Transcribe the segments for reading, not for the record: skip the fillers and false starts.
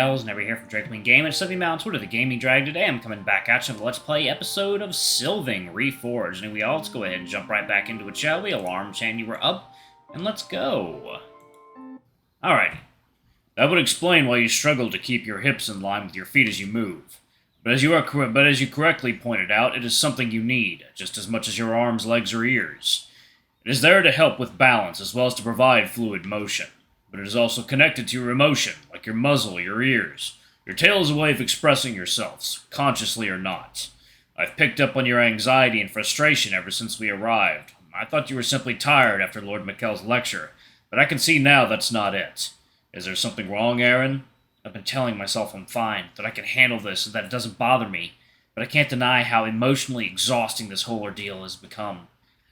Hells, never here from Drakeman Game, and Sylving on Twitter, the Gaming Drag. Today I'm coming back at you with a Let's Play episode of Sylving, Reforged. And let's go ahead and jump right back into it, shall we? Alarm chain, you were up, and let's go. Alright. That would explain why you struggle to keep your hips in line with your feet as you move. But as you correctly pointed out, it is something you need, just as much as your arms, legs, or ears. It is there to help with balance, as well as to provide fluid motion. But it is also connected to your emotion, like your muzzle, your ears. Your tail is a way of expressing yourselves, consciously or not. I've picked up on your anxiety and frustration ever since we arrived. I thought you were simply tired after Lord Mikkel's lecture, but I can see now that's not it. Is there something wrong, Aron? I've been telling myself I'm fine, that I can handle this and that it doesn't bother me, but I can't deny how emotionally exhausting this whole ordeal has become.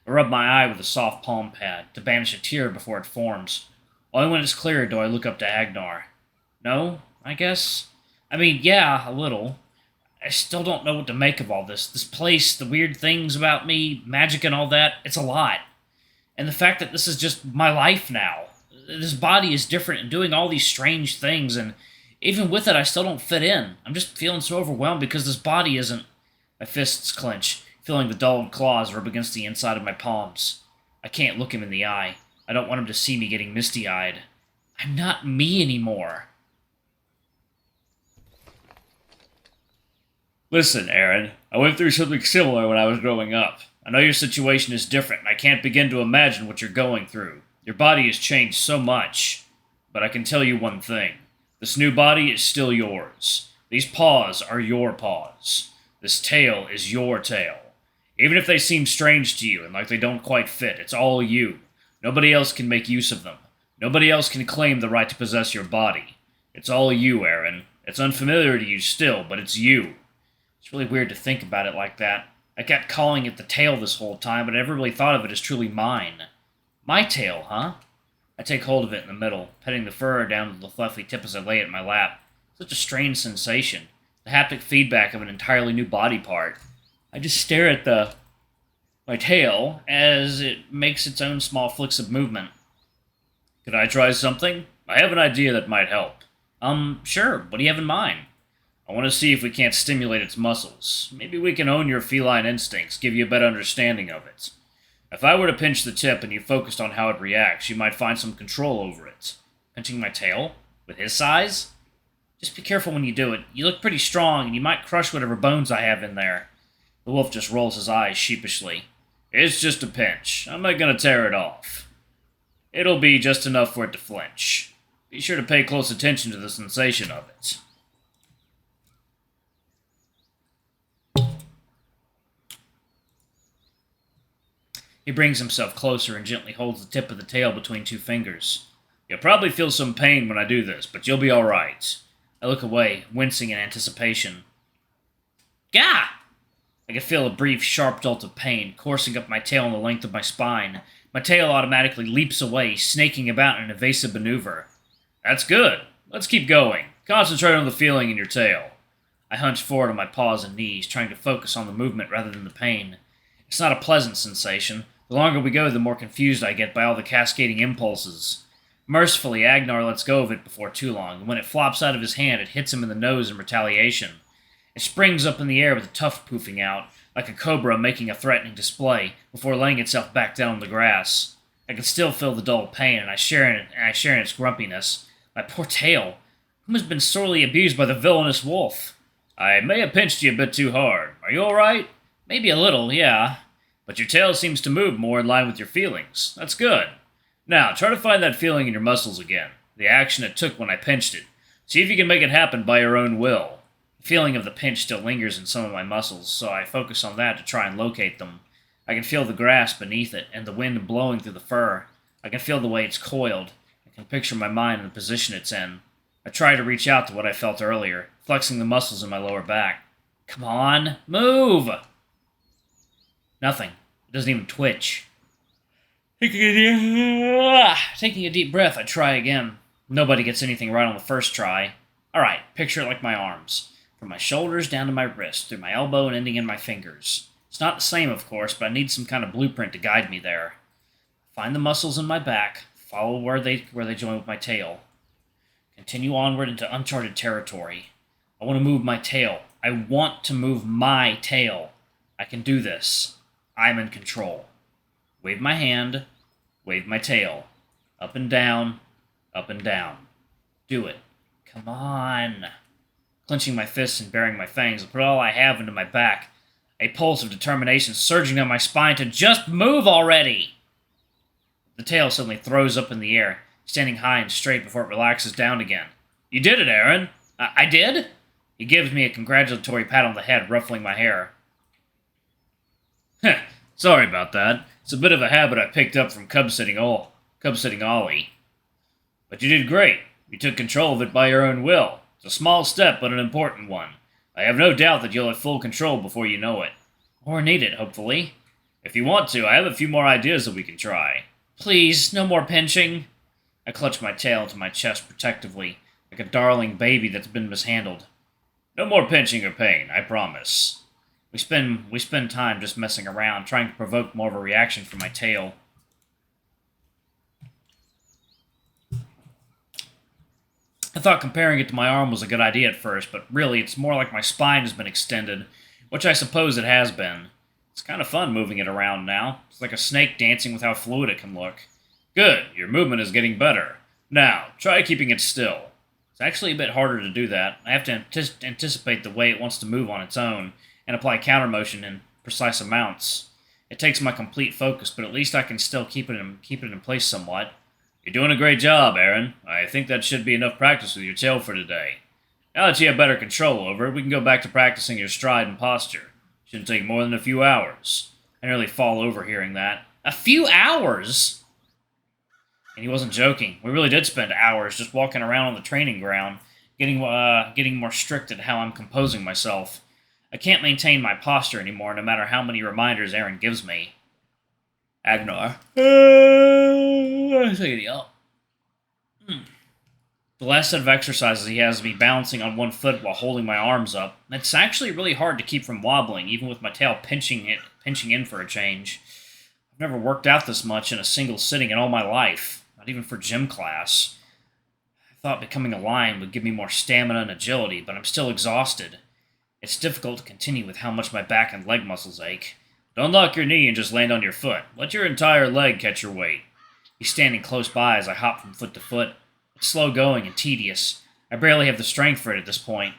I rub my eye with a soft palm pad, to banish a tear before it forms. Only when it's clear do I look up to Agnarr. No, I guess? I mean, yeah, a little. I still don't know what to make of all this. This place, the weird things about me, magic and all that, it's a lot. And the fact that this is just my life now. This body is different and doing all these strange things, and even with it, I still don't fit in. I'm just feeling so overwhelmed because this body isn't... My fists clench, feeling the dulled claws rub against the inside of my palms. I can't look him in the eye. I don't want him to see me getting misty-eyed. I'm not me anymore. Listen, Aron. I went through something similar when I was growing up. I know your situation is different, and I can't begin to imagine what you're going through. Your body has changed so much. But I can tell you one thing. This new body is still yours. These paws are your paws. This tail is your tail. Even if they seem strange to you and like they don't quite fit, it's all you. Nobody else can make use of them. Nobody else can claim the right to possess your body. It's all you, Aron. It's unfamiliar to you still, but it's you. It's really weird to think about it like that. I kept calling it the tail this whole time, but I never really thought of it as truly mine. My tail, huh? I take hold of it in the middle, petting the fur down to the fluffy tip as I lay it in my lap. Such a strange sensation. The haptic feedback of an entirely new body part. I just stare at my tail as it makes its own small flicks of movement. Could I try something? I have an idea that might help. Sure. What do you have in mind? I want to see if we can't stimulate its muscles. Maybe we can own your feline instincts, give you a better understanding of it. If I were to pinch the tip and you focused on how it reacts, you might find some control over it. Pinching my tail? With his size? Just be careful when you do it. You look pretty strong, and you might crush whatever bones I have in there. The wolf just rolls his eyes sheepishly. It's just a pinch. I'm not going to tear it off. It'll be just enough for it to flinch. Be sure to pay close attention to the sensation of it. He brings himself closer and gently holds the tip of the tail between two fingers. You'll probably feel some pain when I do this, but you'll be alright. I look away, wincing in anticipation. Gah! I can feel a brief, sharp jolt of pain coursing up my tail and the length of my spine. My tail automatically leaps away, snaking about in an evasive maneuver. That's good. Let's keep going. Concentrate on the feeling in your tail. I hunch forward on my paws and knees, trying to focus on the movement rather than the pain. It's not a pleasant sensation. The longer we go, the more confused I get by all the cascading impulses. Mercifully, Agnarr lets go of it before too long, and when it flops out of his hand, it hits him in the nose in retaliation. It springs up in the air with a tuft poofing out, like a cobra making a threatening display, before laying itself back down on the grass. I can still feel the dull pain, and I share in its grumpiness. My poor tail. Who has been sorely abused by the villainous wolf? I may have pinched you a bit too hard. Are you alright? Maybe a little, yeah. But your tail seems to move more in line with your feelings. That's good. Now, try to find that feeling in your muscles again. The action it took when I pinched it. See if you can make it happen by your own will. The feeling of the pinch still lingers in some of my muscles, so I focus on that to try and locate them. I can feel the grass beneath it, and the wind blowing through the fur. I can feel the way it's coiled. I can picture my mind and the position it's in. I try to reach out to what I felt earlier, flexing the muscles in my lower back. Come on, move! Nothing. It doesn't even twitch. Taking a deep breath, I try again. Nobody gets anything right on the first try. Alright, picture it like my arms. From my shoulders down to my wrist, through my elbow and ending in my fingers. It's not the same, of course, but I need some kind of blueprint to guide me there. Find the muscles in my back, follow where they join with my tail. Continue onward into uncharted territory. I want to move my tail. I want to move my tail. I can do this. I'm in control. Wave my hand. Wave my tail. Up and down. Up and down. Do it. Come on. Clenching my fists and baring my fangs, I put all I have into my back. A pulse of determination surging down my spine to just move already. The tail suddenly throws up in the air, standing high and straight before it relaxes down again. You did it, Aron. I did? He gives me a congratulatory pat on the head, ruffling my hair. Heh, sorry about that. It's a bit of a habit I picked up from cub-sitting Ollie. But you did great. You took control of it by your own will. It's a small step, but an important one. I have no doubt that you'll have full control before you know it. Or need it, hopefully. If you want to, I have a few more ideas that we can try. Please, no more pinching. I clutch my tail into my chest protectively, like a darling baby that's been mishandled. No more pinching or pain, I promise. We spend time just messing around, trying to provoke more of a reaction from my tail. I thought comparing it to my arm was a good idea at first, but really it's more like my spine has been extended, which I suppose it has been. It's kind of fun moving it around now. It's like a snake dancing with how fluid it can look. Good, your movement is getting better. Now, try keeping it still. It's actually a bit harder to do that. I have to anticipate the way it wants to move on its own, and apply counter motion in precise amounts. It takes my complete focus, but at least I can still keep it in place somewhat. You're doing a great job, Aron. I think that should be enough practice with your tail for today. Now that you have better control over it, we can go back to practicing your stride and posture. Shouldn't take more than a few hours. I nearly fall over hearing that. A few hours? And he wasn't joking. We really did spend hours just walking around on the training ground, getting more strict at how I'm composing myself. I can't maintain my posture anymore, no matter how many reminders Aron gives me. Agnarr. Take it up. The last set of exercises he has me balancing on one foot while holding my arms up. It's actually really hard to keep from wobbling, even with my tail pinching in for a change. I've never worked out this much in a single sitting in all my life, not even for gym class. I thought becoming a lion would give me more stamina and agility, but I'm still exhausted. It's difficult to continue with how much my back and leg muscles ache. Don't lock your knee and just land on your foot. Let your entire leg catch your weight. He's standing close by as I hop from foot to foot. It's slow going and tedious. I barely have the strength for it at this point.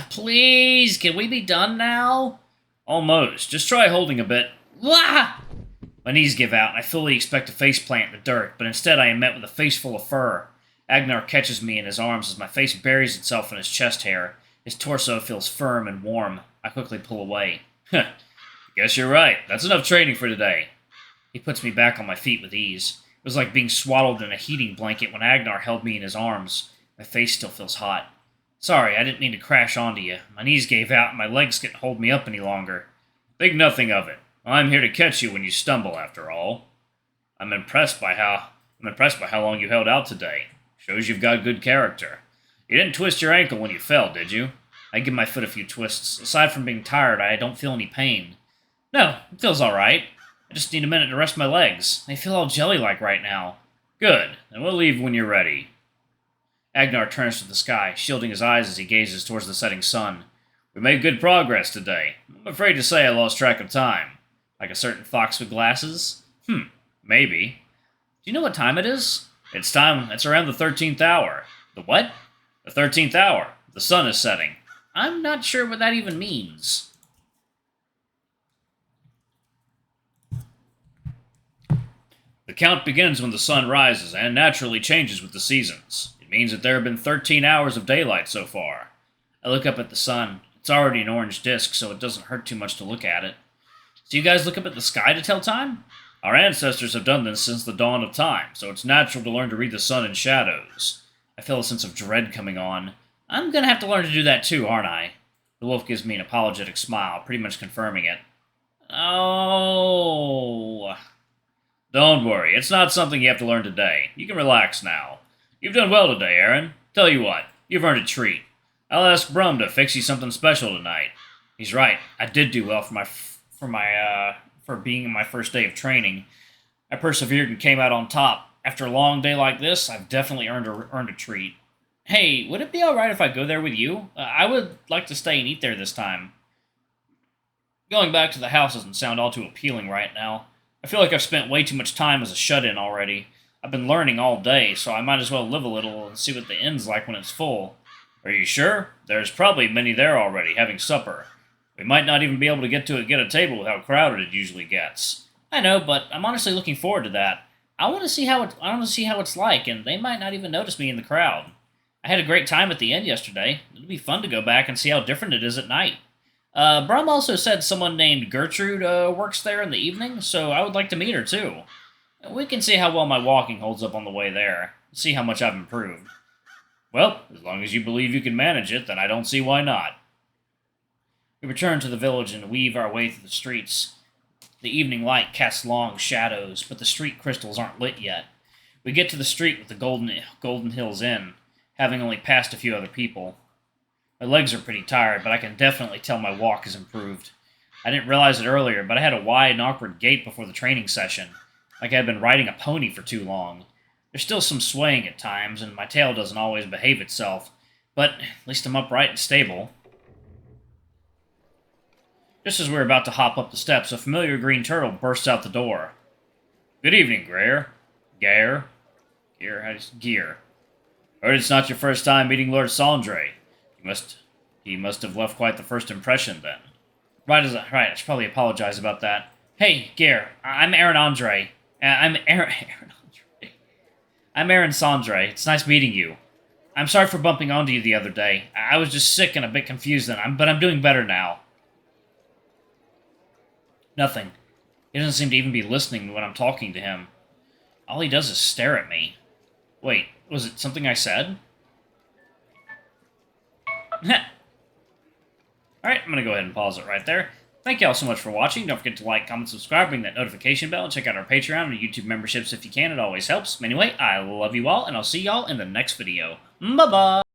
Please, can we be done now? Almost. Just try holding a bit. Ah! My knees give out, and I fully expect to faceplant in the dirt, but instead I am met with a face full of fur. Agnarr catches me in his arms as my face buries itself in his chest hair. His torso feels firm and warm. I quickly pull away. Guess you're right. That's enough training for today. He puts me back on my feet with ease. It was like being swaddled in a heating blanket when Agnarr held me in his arms. My face still feels hot. Sorry, I didn't mean to crash onto you. My knees gave out and my legs couldn't hold me up any longer. Think nothing of it. I'm here to catch you when you stumble, after all. I'm impressed by how long you held out today. Shows you've got good character. You didn't twist your ankle when you fell, did you? I give my foot a few twists. Aside from being tired, I don't feel any pain. No, it feels alright. I just need a minute to rest my legs. They feel all jelly-like right now. Good, then we'll leave when you're ready. Agnarr turns to the sky, shielding his eyes as he gazes towards the setting sun. We made good progress today. I'm afraid to say I lost track of time. Like a certain fox with glasses? Maybe. Do you know what time it is? It's time. It's around the 13th hour. The what? The 13th hour. The sun is setting. I'm not sure what that even means. The count begins when the sun rises and naturally changes with the seasons. It means that there have been 13 hours of daylight so far. I look up at the sun. It's already an orange disk, so it doesn't hurt too much to look at it. So you guys look up at the sky to tell time? Our ancestors have done this since the dawn of time, so it's natural to learn to read the sun in shadows. I feel a sense of dread coming on. I'm gonna have to learn to do that too, aren't I? The wolf gives me an apologetic smile, pretty much confirming it. Oh... Don't worry, it's not something you have to learn today. You can relax now. You've done well today, Aron. Tell you what, you've earned a treat. I'll ask Brum to fix you something special tonight. He's right, I did do well for being my first day of training. I persevered and came out on top. After a long day like this, I've definitely earned a treat. Hey, would it be alright if I go there with you? I would like to stay and eat there this time. Going back to the house doesn't sound all too appealing right now. I feel like I've spent way too much time as a shut-in already. I've been learning all day, so I might as well live a little and see what the inn's like when it's full. Are you sure? There's probably many there already, having supper. We might not even be able to get a table with how crowded it usually gets. I know, but I'm honestly looking forward to that. I want to see how it's like, and they might not even notice me in the crowd. I had a great time at the inn yesterday. It'd be fun to go back and see how different it is at night. Brum also said someone named Gertrude works there in the evening, so I would like to meet her too. We can see how well my walking holds up on the way there. See how much I've improved. Well, as long as you believe you can manage it, then I don't see why not. We return to the village and weave our way through the streets. The evening light casts long shadows, but the street crystals aren't lit yet. We get to the street with the Golden Hills Inn, having only passed a few other people. My legs are pretty tired, but I can definitely tell my walk has improved. I didn't realize it earlier, but I had a wide and awkward gait before the training session, like I had been riding a pony for too long. There's still some swaying at times, and my tail doesn't always behave itself, but at least I'm upright and stable. Just as we're about to hop up the steps, a familiar green turtle bursts out the door. Good evening, Greer. Gear. Gear. Heard it's not your first time meeting Lord Sandre. He must have left quite the first impression then. Right, I should probably apologize about that. Hey, Gear, I'm Aron Andre. I'm Aron Andre. I'm Aron Sandre. It's nice meeting you. I'm sorry for bumping onto you the other day. I was just sick and a bit confused then, but I'm doing better now. Nothing. He doesn't seem to even be listening when I'm talking to him. All he does is stare at me. Wait, was it something I said? Alright, I'm going to go ahead and pause it right there. Thank you all so much for watching. Don't forget to like, comment, subscribe, ring that notification bell, and check out our Patreon and YouTube memberships if you can. It always helps. Anyway, I love you all, and I'll see y'all in the next video. Bye-bye!